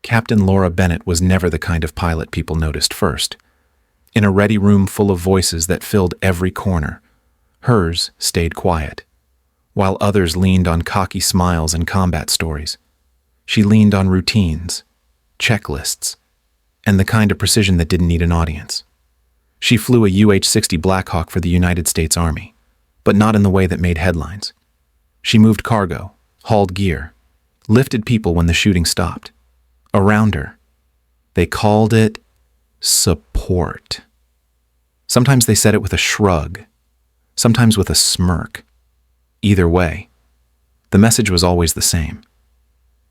Captain Laura Bennett was never the kind of pilot people noticed first. In a ready room full of voices that filled every corner, hers stayed quiet. While others leaned on cocky smiles and combat stories, she leaned on routines, checklists, and the kind of precision that didn't need an audience. She flew a UH-60 Blackhawk for the United States Army, but not in the way that made headlines. She moved cargo, hauled gear, lifted people when the shooting stopped. Around her, they called it support. Sometimes they said it with a shrug, sometimes with a smirk. Either way, the message was always the same.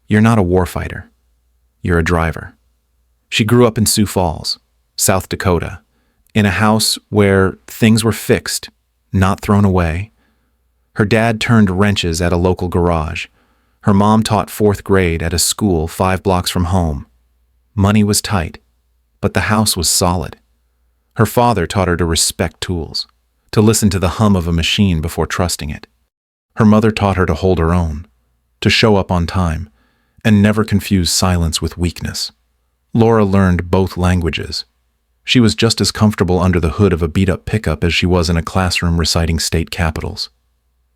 You're not a warfighter. You're a driver. She grew up in Sioux Falls, South Dakota, in a house where things were fixed, not thrown away. Her dad turned wrenches at a local garage. Her mom taught 4th grade at a school 5 blocks from home. Money was tight, but the house was solid. Her father taught her to respect tools, to listen to the hum of a machine before trusting it. Her mother taught her to hold her own, to show up on time, and never confuse silence with weakness. Laura learned both languages. She was just as comfortable under the hood of a beat-up pickup as she was in a classroom reciting state capitals.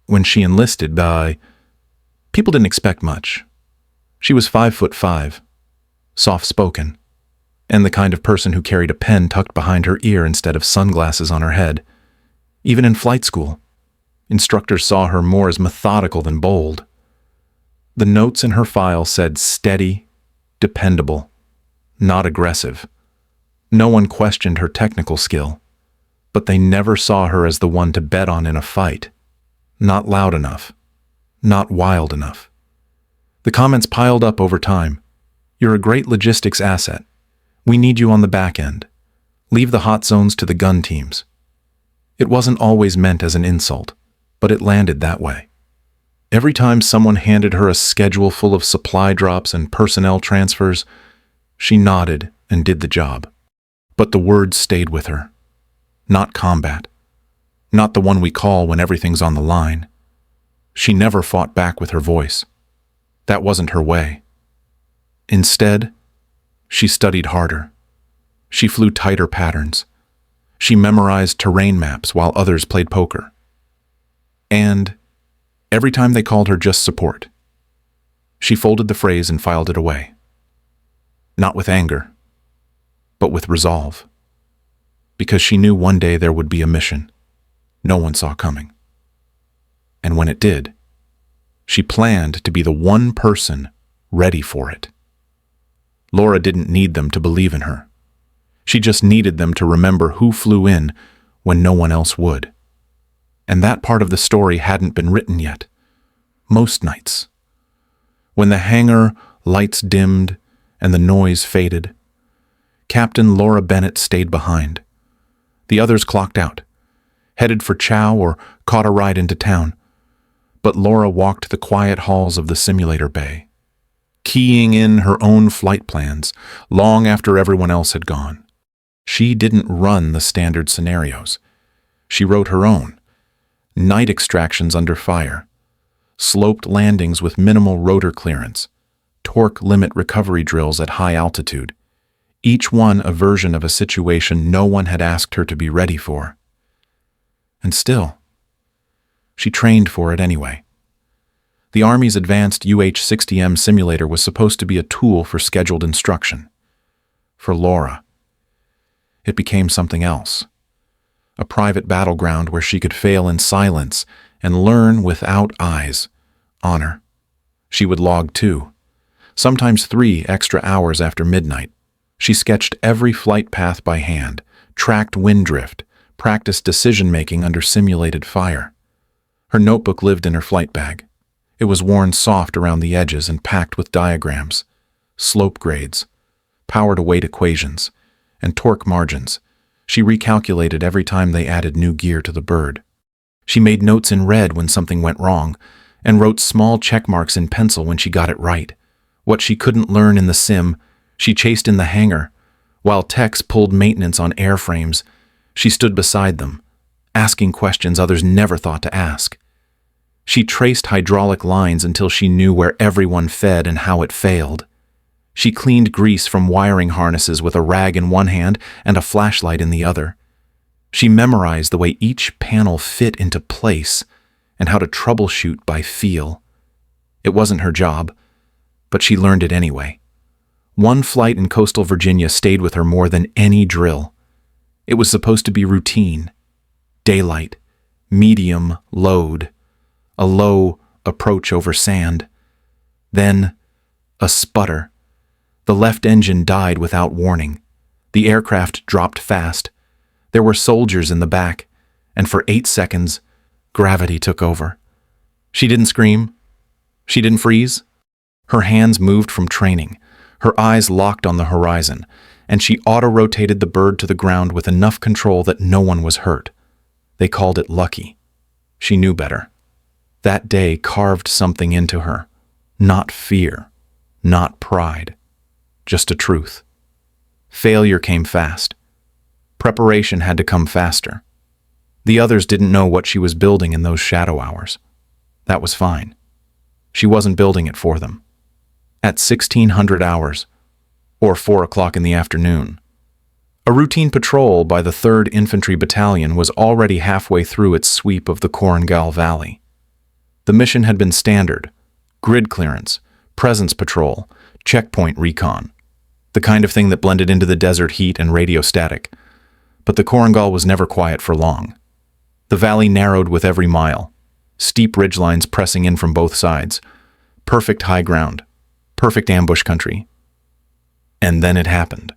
When she enlisted, people didn't expect much. She was 5'5", soft-spoken, and the kind of person who carried a pen tucked behind her ear instead of sunglasses on her head. Even in flight school, instructors saw her more as methodical than bold. The notes in her file said steady, dependable, not aggressive. No one questioned her technical skill, but they never saw her as the one to bet on in a fight. Not loud enough, not wild enough. The comments piled up over time. You're a great logistics asset. We need you on the back end. Leave the hot zones to the gun teams. It wasn't always meant as an insult, but it landed that way. Every time someone handed her a schedule full of supply drops and personnel transfers, she nodded and did the job. But the words stayed with her. Not combat. Not the one we call when everything's on the line. She never fought back with her voice. That wasn't her way. Instead, she studied harder. She flew tighter patterns. She memorized terrain maps while others played poker. And every time they called her just support, she folded the phrase and filed it away. Not with anger, but with resolve. Because she knew one day there would be a mission no one saw coming. And when it did, she planned to be the one person ready for it. Laura didn't need them to believe in her. She just needed them to remember who flew in when no one else would. And that part of the story hadn't been written yet. Most nights. When the hangar lights dimmed and the noise faded, Captain Laura Bennett stayed behind. The others clocked out, headed for chow or caught a ride into town. But Laura walked the quiet halls of the simulator bay, keying in her own flight plans long after everyone else had gone. She didn't run the standard scenarios. She wrote her own. Night extractions under fire, sloped landings with minimal rotor clearance, torque limit recovery drills at high altitude, each one a version of a situation no one had asked her to be ready for. And still, she trained for it anyway. The Army's advanced UH-60M simulator was supposed to be a tool for scheduled instruction. For Laura, it became something else. A private battleground where she could fail in silence and learn without eyes. Honor. She would log 2, sometimes 3 extra hours after midnight. She sketched every flight path by hand, tracked wind drift, practiced decision-making under simulated fire. Her notebook lived in her flight bag. It was worn soft around the edges and packed with diagrams, slope grades, power-to-weight equations, and torque margins. She recalculated every time they added new gear to the bird. She made notes in red when something went wrong, and wrote small check marks in pencil when she got it right. What she couldn't learn in the sim, she chased in the hangar. While techs pulled maintenance on airframes, she stood beside them, asking questions others never thought to ask. She traced hydraulic lines until she knew where everyone fed and how it failed. She cleaned grease from wiring harnesses with a rag in one hand and a flashlight in the other. She memorized the way each panel fit into place and how to troubleshoot by feel. It wasn't her job, but she learned it anyway. One flight in coastal Virginia stayed with her more than any drill. It was supposed to be routine. Daylight, medium load, a low approach over sand. Then, a sputter. The left engine died without warning. The aircraft dropped fast. There were soldiers in the back, and for 8 seconds, gravity took over. She didn't scream. She didn't freeze. Her hands moved from training. Her eyes locked on the horizon, and she auto-rotated the bird to the ground with enough control that no one was hurt. They called it lucky. She knew better. That day carved something into her. Not fear, not pride, just a truth. Failure came fast. Preparation had to come faster. The others didn't know what she was building in those shadow hours. That was fine. She wasn't building it for them. At 1600 hours, or 4 o'clock in the afternoon, a routine patrol by the 3rd Infantry Battalion was already halfway through its sweep of the Korengal Valley. The mission had been standard: grid clearance, presence patrol, checkpoint recon, the kind of thing that blended into the desert heat and radio static. But the Korengal was never quiet for long. The valley narrowed with every mile, steep ridgelines pressing in from both sides, perfect high ground, perfect ambush country. And then it happened.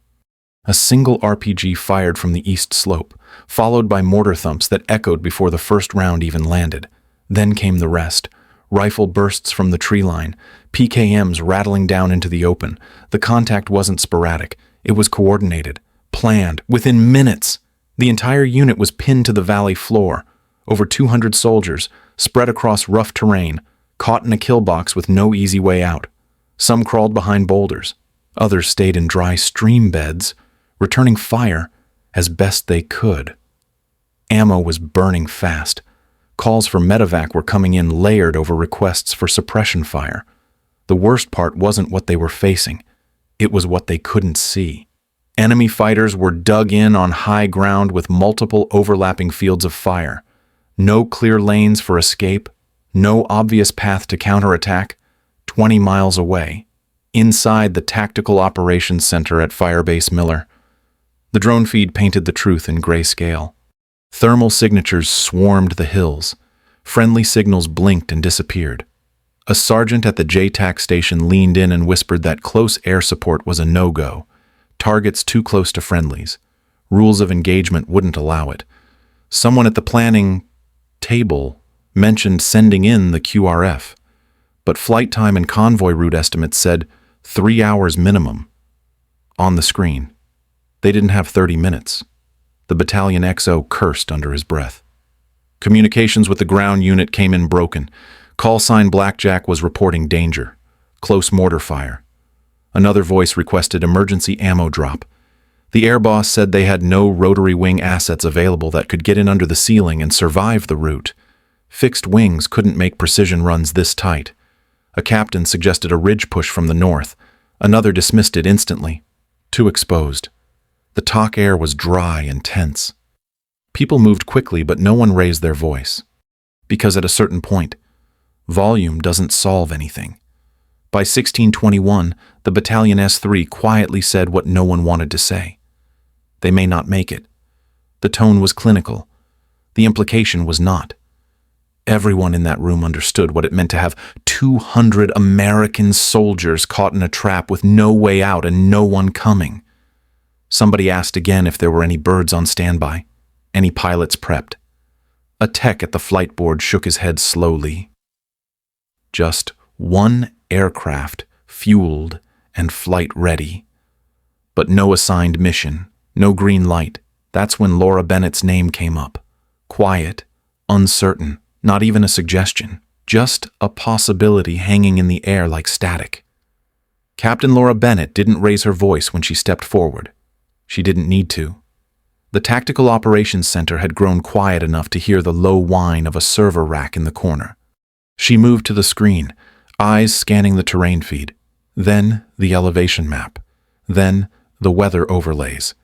A single RPG fired from the east slope, followed by mortar thumps that echoed before the first round even landed. Then came the rest. Rifle bursts from the tree line, PKMs rattling down into the open. The contact wasn't sporadic. It was coordinated, planned, within minutes. The entire unit was pinned to the valley floor. Over 200 soldiers, spread across rough terrain, caught in a kill box with no easy way out. Some crawled behind boulders. Others stayed in dry stream beds, returning fire as best they could. Ammo was burning fast. Calls for medevac were coming in layered over requests for suppression fire. The worst part wasn't what they were facing. It was what they couldn't see. Enemy fighters were dug in on high ground with multiple overlapping fields of fire. No clear lanes for escape, no obvious path to counterattack. 20 miles away, inside the Tactical Operations Center at Firebase Miller. The drone feed painted the truth in grayscale. Thermal signatures swarmed the hills. Friendly signals blinked and disappeared. A sergeant at the JTAC station leaned in and whispered that close air support was a no-go. Targets too close to friendlies. Rules of engagement wouldn't allow it. Someone at the planning table mentioned sending in the QRF, but flight time and convoy route estimates said 3 hours minimum. On the screen, they didn't have 30 minutes. The battalion XO cursed under his breath. Communications with the ground unit came in broken. Call sign Blackjack was reporting danger. Close mortar fire. Another voice requested emergency ammo drop. The air boss said they had no rotary wing assets available that could get in under the ceiling and survive the route. Fixed wings couldn't make precision runs this tight. A captain suggested a ridge push from the north. Another dismissed it instantly. Too exposed. The TOC air was dry and tense. People moved quickly, but no one raised their voice. Because at a certain point, volume doesn't solve anything. By 1621, the Battalion S3 quietly said what no one wanted to say. They may not make it. The tone was clinical. The implication was not. Everyone in that room understood what it meant to have 200 American soldiers caught in a trap with no way out and no one coming. Somebody asked again if there were any birds on standby, any pilots prepped. A tech at the flight board shook his head slowly. Just one aircraft, fueled and flight ready. But no assigned mission, no green light. That's when Laura Bennett's name came up. Quiet, uncertain. Not even a suggestion, just a possibility hanging in the air like static. Captain Laura Bennett didn't raise her voice when she stepped forward. She didn't need to. The Tactical Operations Center had grown quiet enough to hear the low whine of a server rack in the corner. She moved to the screen, eyes scanning the terrain feed. Then the elevation map. Then the weather overlays.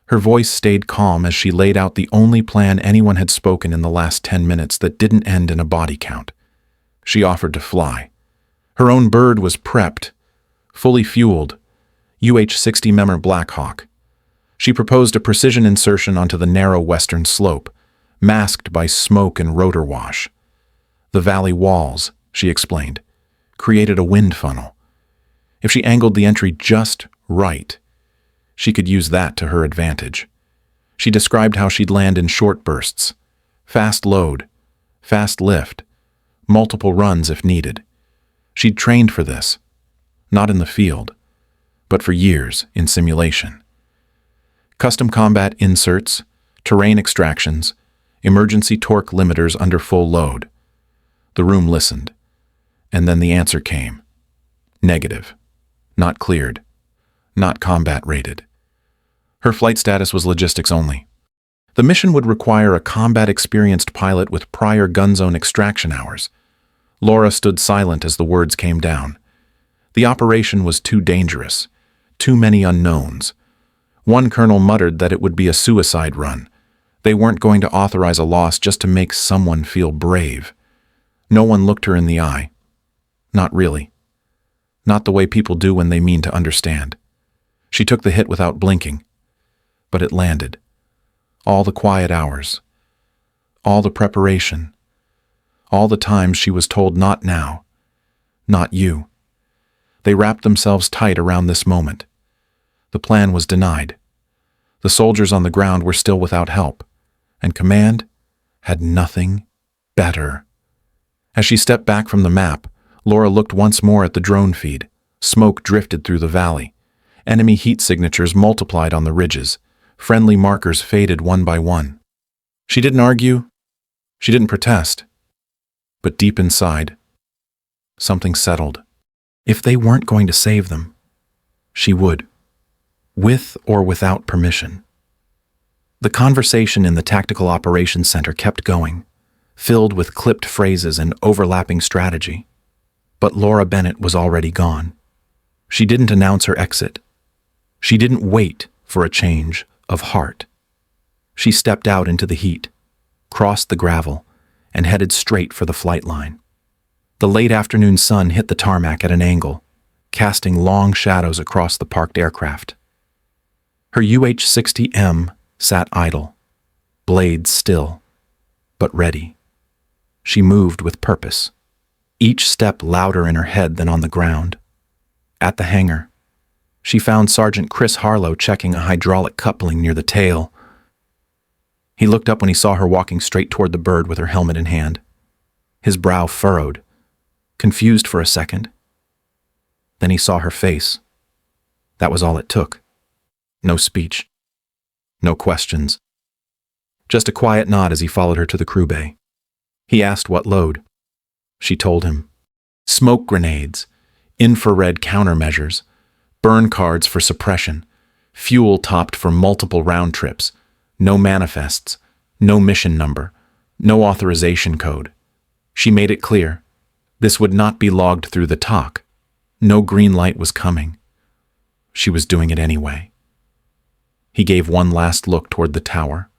Her voice stayed calm as she laid out the only plan anyone had spoken in the last 10 minutes that didn't end in a body count. She offered to fly. Her own bird was prepped, fully fueled, UH-60 Memmer Black Hawk. She proposed a precision insertion onto the narrow western slope, masked by smoke and rotor wash. The valley walls, she explained, created a wind funnel. If she angled the entry just right, she could use that to her advantage. She described how she'd land in short bursts, fast load, fast lift, multiple runs if needed. She'd trained for this, not in the field, but for years in simulation. Custom combat inserts, terrain extractions, emergency torque limiters under full load. The room listened, and then the answer came. Negative. Not cleared. Not combat rated. Her flight status was logistics only. The mission would require a combat-experienced pilot with prior gun zone extraction hours. Laura stood silent as the words came down. The operation was too dangerous. Too many unknowns. One colonel muttered that it would be a suicide run. They weren't going to authorize a loss just to make someone feel brave. No one looked her in the eye. Not really. Not the way people do when they mean to understand. She took the hit without blinking. But it landed. All the quiet hours. All the preparation. All the times she was told not now. Not you. They wrapped themselves tight around this moment. The plan was denied. The soldiers on the ground were still without help, and command had nothing better. As she stepped back from the map, Laura looked once more at the drone feed. Smoke drifted through the valley. Enemy heat signatures multiplied on the ridges. Friendly markers faded one by one. She didn't argue. She didn't protest. But deep inside, something settled. If they weren't going to save them, she would. With or without permission. The conversation in the Tactical Operations Center kept going, filled with clipped phrases and overlapping strategy. But Laura Bennett was already gone. She didn't announce her exit. She didn't wait for a change of heart. She stepped out into the heat, crossed the gravel, and headed straight for the flight line. The late afternoon sun hit the tarmac at an angle, casting long shadows across the parked aircraft. Her UH-60M sat idle, blades still, but ready. She moved with purpose, each step louder in her head than on the ground. At the hangar, she found Sergeant Chris Harlow checking a hydraulic coupling near the tail. He looked up when he saw her walking straight toward the bird with her helmet in hand. His brow furrowed, confused for a second. Then he saw her face. That was all it took. No speech. No questions. Just a quiet nod as he followed her to the crew bay. He asked what load. She told him. Smoke grenades, infrared countermeasures, burn cards for suppression, fuel topped for multiple round trips, no manifests, no mission number, no authorization code. She made it clear. This would not be logged through the TOC. No green light was coming. She was doing it anyway. He gave one last look toward the tower,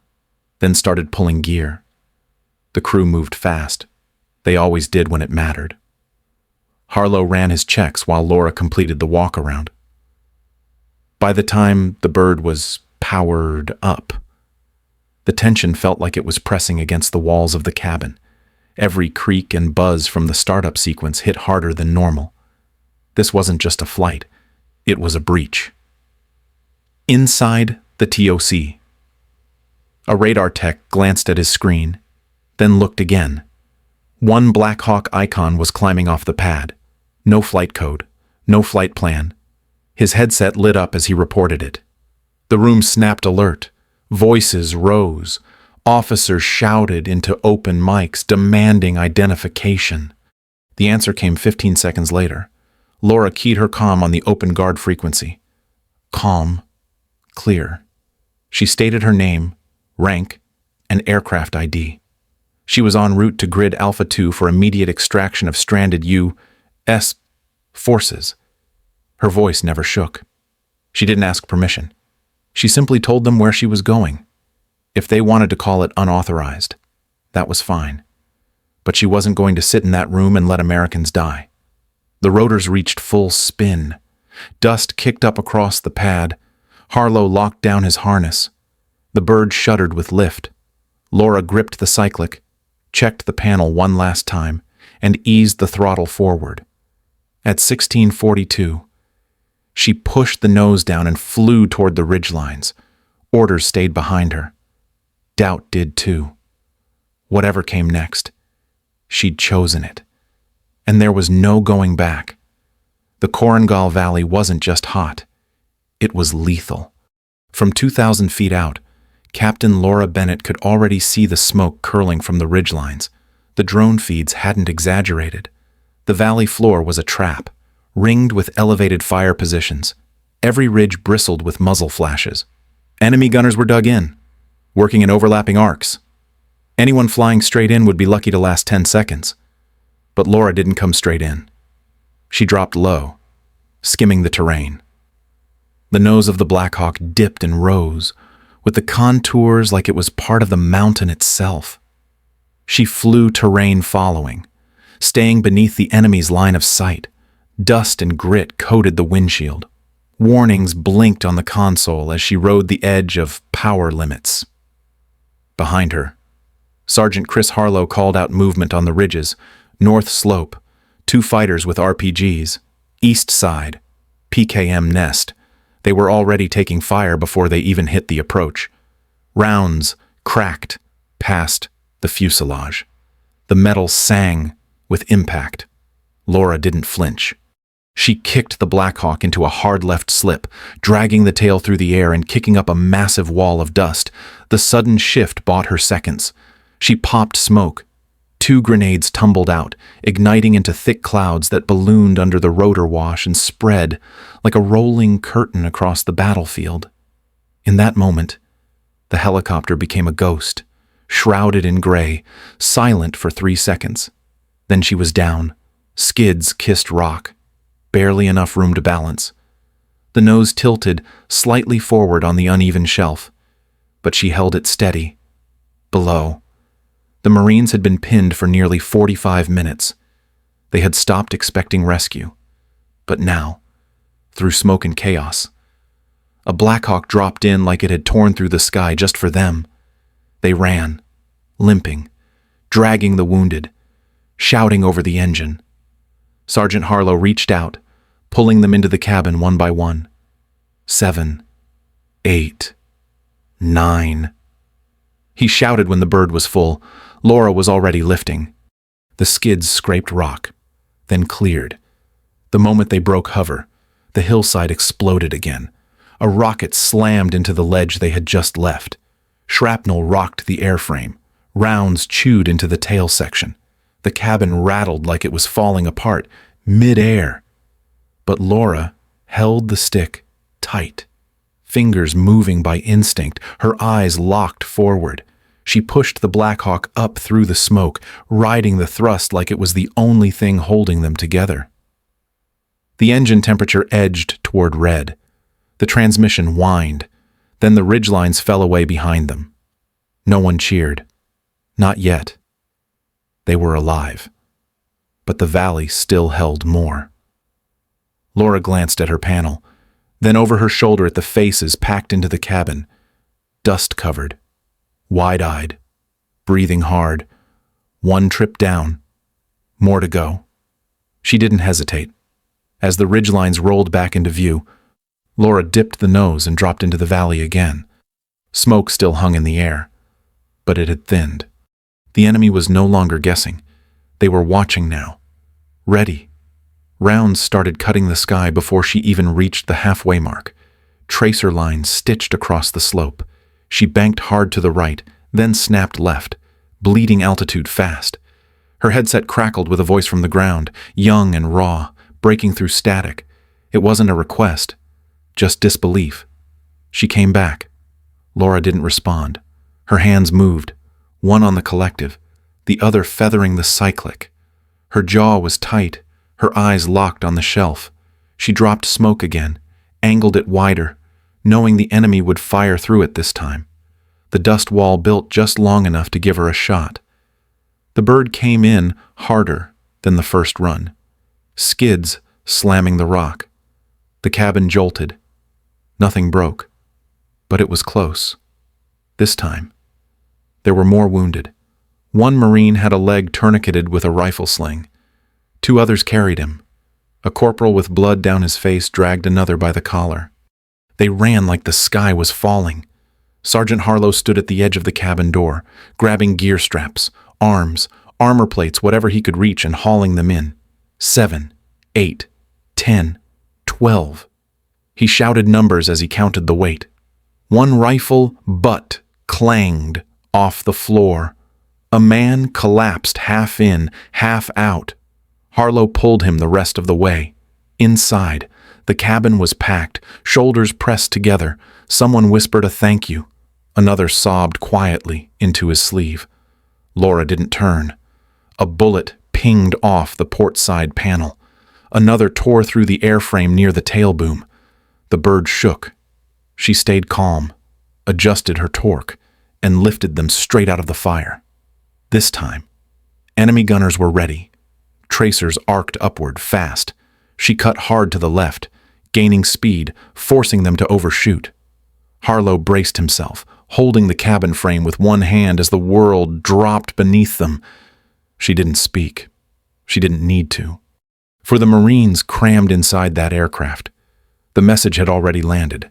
then started pulling gear. The crew moved fast. They always did when it mattered. Harlow ran his checks while Laura completed the walk-around. By the time the bird was powered up, the tension felt like it was pressing against the walls of the cabin. Every creak and buzz from the startup sequence hit harder than normal. This wasn't just a flight. It was a breach. Inside the TOC. A radar tech glanced at his screen, then looked again. One Black Hawk icon was climbing off the pad. No flight code, no flight plan. His headset lit up as he reported it. The room snapped alert. Voices rose. Officers shouted into open mics, demanding identification. The answer came 15 seconds later. Laura keyed her comm on the open guard frequency. Calm. Clear. She stated her name, rank, and aircraft ID. She was en route to Grid Alpha 2 for immediate extraction of stranded U.S. forces. Her voice never shook. She didn't ask permission. She simply told them where she was going. If they wanted to call it unauthorized, that was fine. But she wasn't going to sit in that room and let Americans die. The rotors reached full spin. Dust kicked up across the pad. Harlow locked down his harness. The bird shuddered with lift. Laura gripped the cyclic, checked the panel one last time, and eased the throttle forward. At 1642, she pushed the nose down and flew toward the ridgelines. Orders stayed behind her. Doubt did too. Whatever came next, she'd chosen it. And there was no going back. The Korengal Valley wasn't just hot. It was lethal. From 2,000 feet out, Captain Laura Bennett could already see the smoke curling from the ridgelines. The drone feeds hadn't exaggerated. The valley floor was a trap, ringed with elevated fire positions. Every ridge bristled with muzzle flashes. Enemy gunners were dug in, working in overlapping arcs. Anyone flying straight in would be lucky to last 10 seconds. But Laura didn't come straight in. She dropped low, skimming the terrain. The nose of the Black Hawk dipped and rose, with the contours like it was part of the mountain itself. She flew terrain following, staying beneath the enemy's line of sight. Dust and grit coated the windshield. Warnings blinked on the console as she rode the edge of power limits. Behind her, Sergeant Chris Harlow called out movement on the ridges. North slope, 2 fighters with RPGs. East side, PKM nest. They were already taking fire before they even hit the approach. Rounds cracked past the fuselage. The metal sang with impact. Laura didn't flinch. She kicked the Black Hawk into a hard left slip, dragging the tail through the air and kicking up a massive wall of dust. The sudden shift bought her seconds. She popped smoke. 2 grenades tumbled out, igniting into thick clouds that ballooned under the rotor wash and spread like a rolling curtain across the battlefield. In that moment, the helicopter became a ghost, shrouded in gray, silent for 3 seconds. Then she was down. Skids kissed rock. Barely enough room to balance. The nose tilted slightly forward on the uneven shelf, but she held it steady. Below, the Marines had been pinned for nearly 45 minutes. They had stopped expecting rescue. But now, through smoke and chaos, a Black Hawk dropped in like it had torn through the sky just for them. They ran, limping, dragging the wounded, shouting over the engine. Sergeant Harlow reached out, pulling them into the cabin one by one. 7, 8, 9. He shouted when the bird was full. Laura was already lifting. The skids scraped rock, then cleared. The moment they broke hover, the hillside exploded again. A rocket slammed into the ledge they had just left. Shrapnel rocked the airframe. Rounds chewed into the tail section. The cabin rattled like it was falling apart, mid-air. But Laura held the stick tight, fingers moving by instinct, her eyes locked forward. She pushed the Black Hawk up through the smoke, riding the thrust like it was the only thing holding them together. The engine temperature edged toward red. The transmission whined. Then the ridgelines fell away behind them. No one cheered. Not yet. They were alive. But the valley still held more. Laura glanced at her panel, then over her shoulder at the faces packed into the cabin, dust-covered, wide-eyed, breathing hard. 1 trip down. More to go. She didn't hesitate. As the ridgelines rolled back into view, Laura dipped the nose and dropped into the valley again. Smoke still hung in the air, but it had thinned. The enemy was no longer guessing. They were watching now. Ready. Rounds started cutting the sky before she even reached the halfway mark. Tracer lines stitched across the slope. She banked hard to the right, then snapped left, bleeding altitude fast. Her headset crackled with a voice from the ground, young and raw, breaking through static. It wasn't a request, just disbelief. She came back. Laura didn't respond. Her hands moved, one on the collective, the other feathering the cyclic. Her jaw was tight, her eyes locked on the shelf. She dropped smoke again, angled it wider, knowing the enemy would fire through it this time. The dust wall built just long enough to give her a shot. The bird came in harder than the first run, skids slamming the rock. The cabin jolted. Nothing broke, but it was close. This time, there were more wounded. One Marine had a leg tourniqueted with a rifle sling. 2 others carried him. A corporal with blood down his face dragged another by the collar. They ran like the sky was falling. Sergeant Harlow stood at the edge of the cabin door, grabbing gear straps, arms, armor plates, whatever he could reach, and hauling them in. 7, 8, 10, 12. He shouted numbers as he counted the weight. One rifle butt clanged off the floor. A man collapsed half in, half out. Harlow pulled him the rest of the way. Inside, the cabin was packed, shoulders pressed together. Someone whispered a thank you. Another sobbed quietly into his sleeve. Laura didn't turn. A bullet pinged off the port side panel. Another tore through the airframe near the tail boom. The bird shook. She stayed calm, adjusted her torque, and lifted them straight out of the fire. This time, enemy gunners were ready. Tracers arced upward fast. She cut hard to the left, gaining speed, forcing them to overshoot. Harlow braced himself, holding the cabin frame with one hand as the world dropped beneath them. She didn't speak. She didn't need to. For the Marines crammed inside that aircraft, the message had already landed.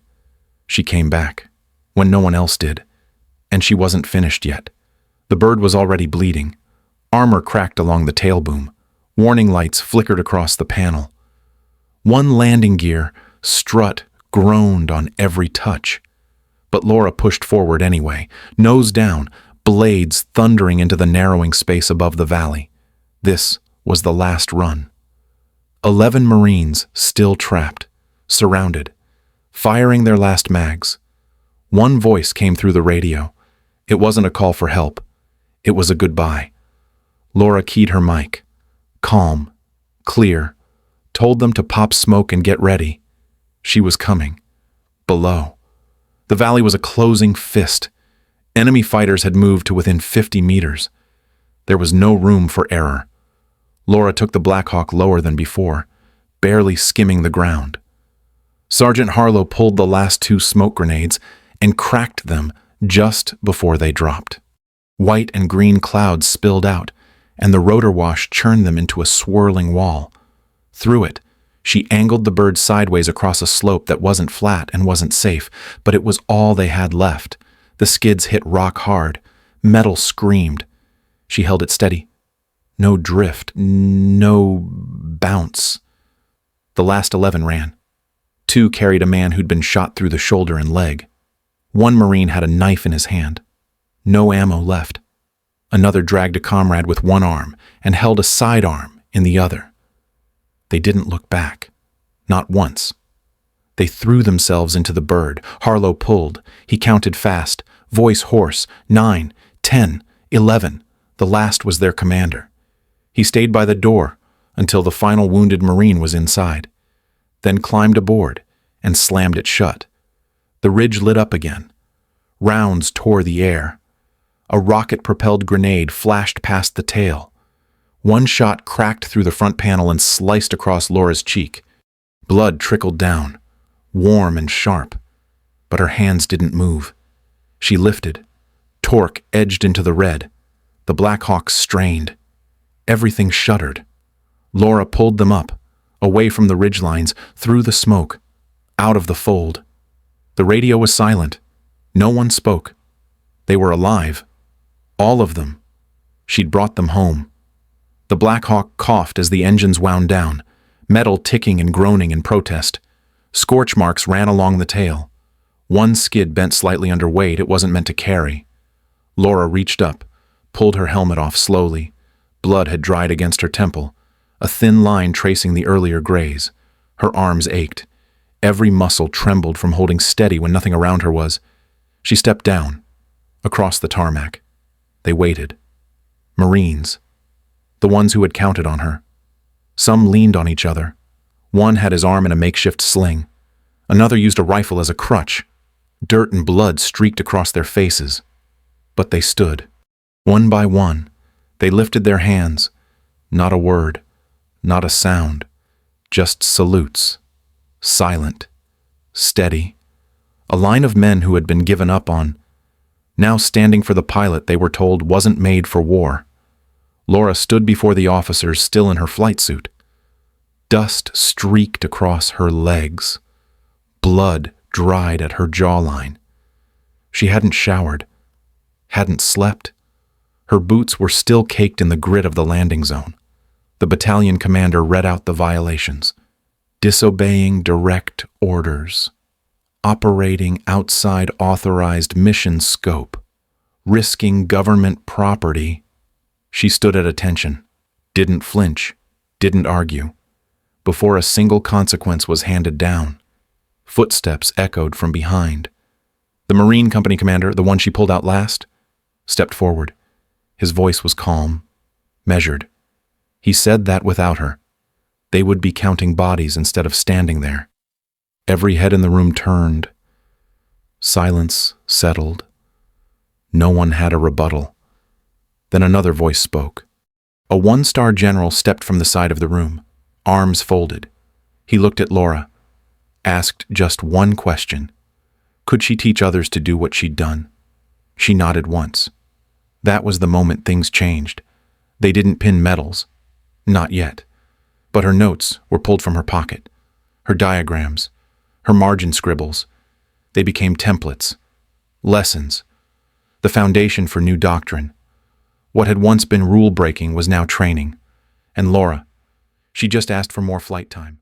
She came back, when no one else did, and she wasn't finished yet. The bird was already bleeding. Armor cracked along the tail boom. Warning lights flickered across the panel. One landing gear strut groaned on every touch. But Laura pushed forward anyway, nose down, blades thundering into the narrowing space above the valley. This was the last run. 11 Marines still trapped, surrounded, firing their last mags. One voice came through the radio. It wasn't a call for help. It was a goodbye. Laura keyed her mic. Calm, clear, told them to pop smoke and get ready. She was coming. Below. The valley was a closing fist. Enemy fighters had moved to within 50 meters. There was no room for error. Laura took the Black Hawk lower than before, barely skimming the ground. Sergeant Harlow pulled the last 2 smoke grenades and cracked them just before they dropped. White and green clouds spilled out, and the rotor wash churned them into a swirling wall. Through it, she angled the bird sideways across a slope that wasn't flat and wasn't safe, but it was all they had left. The skids hit rock hard. Metal screamed. She held it steady. No drift, no bounce. The last 11 ran. 2 carried a man who'd been shot through the shoulder and leg. 1 Marine had a knife in his hand. No ammo left. Another dragged a comrade with one arm and held a sidearm in the other. They didn't look back. Not once. They threw themselves into the bird. Harlow pulled. He counted fast, voice hoarse. 9, 10, 11. The last was their commander. He stayed by the door until the final wounded Marine was inside, then climbed aboard and slammed it shut. The ridge lit up again. Rounds tore the air. A rocket-propelled grenade flashed past the tail. One shot cracked through the front panel and sliced across Laura's cheek. Blood trickled down, warm and sharp, but her hands didn't move. She lifted. Torque edged into the red. The Black Hawk strained. Everything shuddered. Laura pulled them up, away from the ridgelines, through the smoke, out of the fold. The radio was silent. No one spoke. They were alive. All of them. She'd brought them home. The Black Hawk coughed as the engines wound down, metal ticking and groaning in protest. Scorch marks ran along the tail. One skid bent slightly under weight it wasn't meant to carry. Laura reached up, pulled her helmet off slowly. Blood had dried against her temple, a thin line tracing the earlier graze. Her arms ached. Every muscle trembled from holding steady when nothing around her was. She stepped down, across the tarmac. They waited. Marines. The ones who had counted on her. Some leaned on each other. One had his arm in a makeshift sling. Another used a rifle as a crutch. Dirt and blood streaked across their faces. But they stood. One by one, they lifted their hands. Not a word, not a sound, just salutes. Silent, steady. A line of men who had been given up on, now standing for the pilot they were told wasn't made for war. Laura stood before the officers, still in her flight suit. Dust streaked across her legs. Blood dried at her jawline. She hadn't showered, hadn't slept. Her boots were still caked in the grit of the landing zone. The battalion commander read out the violations. Disobeying direct orders. Operating outside authorized mission scope. Risking government property. She stood at attention. Didn't flinch. Didn't argue. Before a single consequence was handed down. Footsteps echoed from behind. The Marine Company commander, the one she pulled out last, stepped forward. His voice was calm, measured. He said that without her, they would be counting bodies instead of standing there. Every head in the room turned. Silence settled. No one had a rebuttal. Then another voice spoke. A one-star general stepped from the side of the room, arms folded. He looked at Laura, asked just one question. Could she teach others to do what she'd done? She nodded once. That was the moment things changed. They didn't pin medals. Not yet. But her notes were pulled from her pocket. Her diagrams, her margin scribbles. They became templates, lessons, the foundation for new doctrine. What had once been rule-breaking was now training. And Laura, she just asked for more flight time.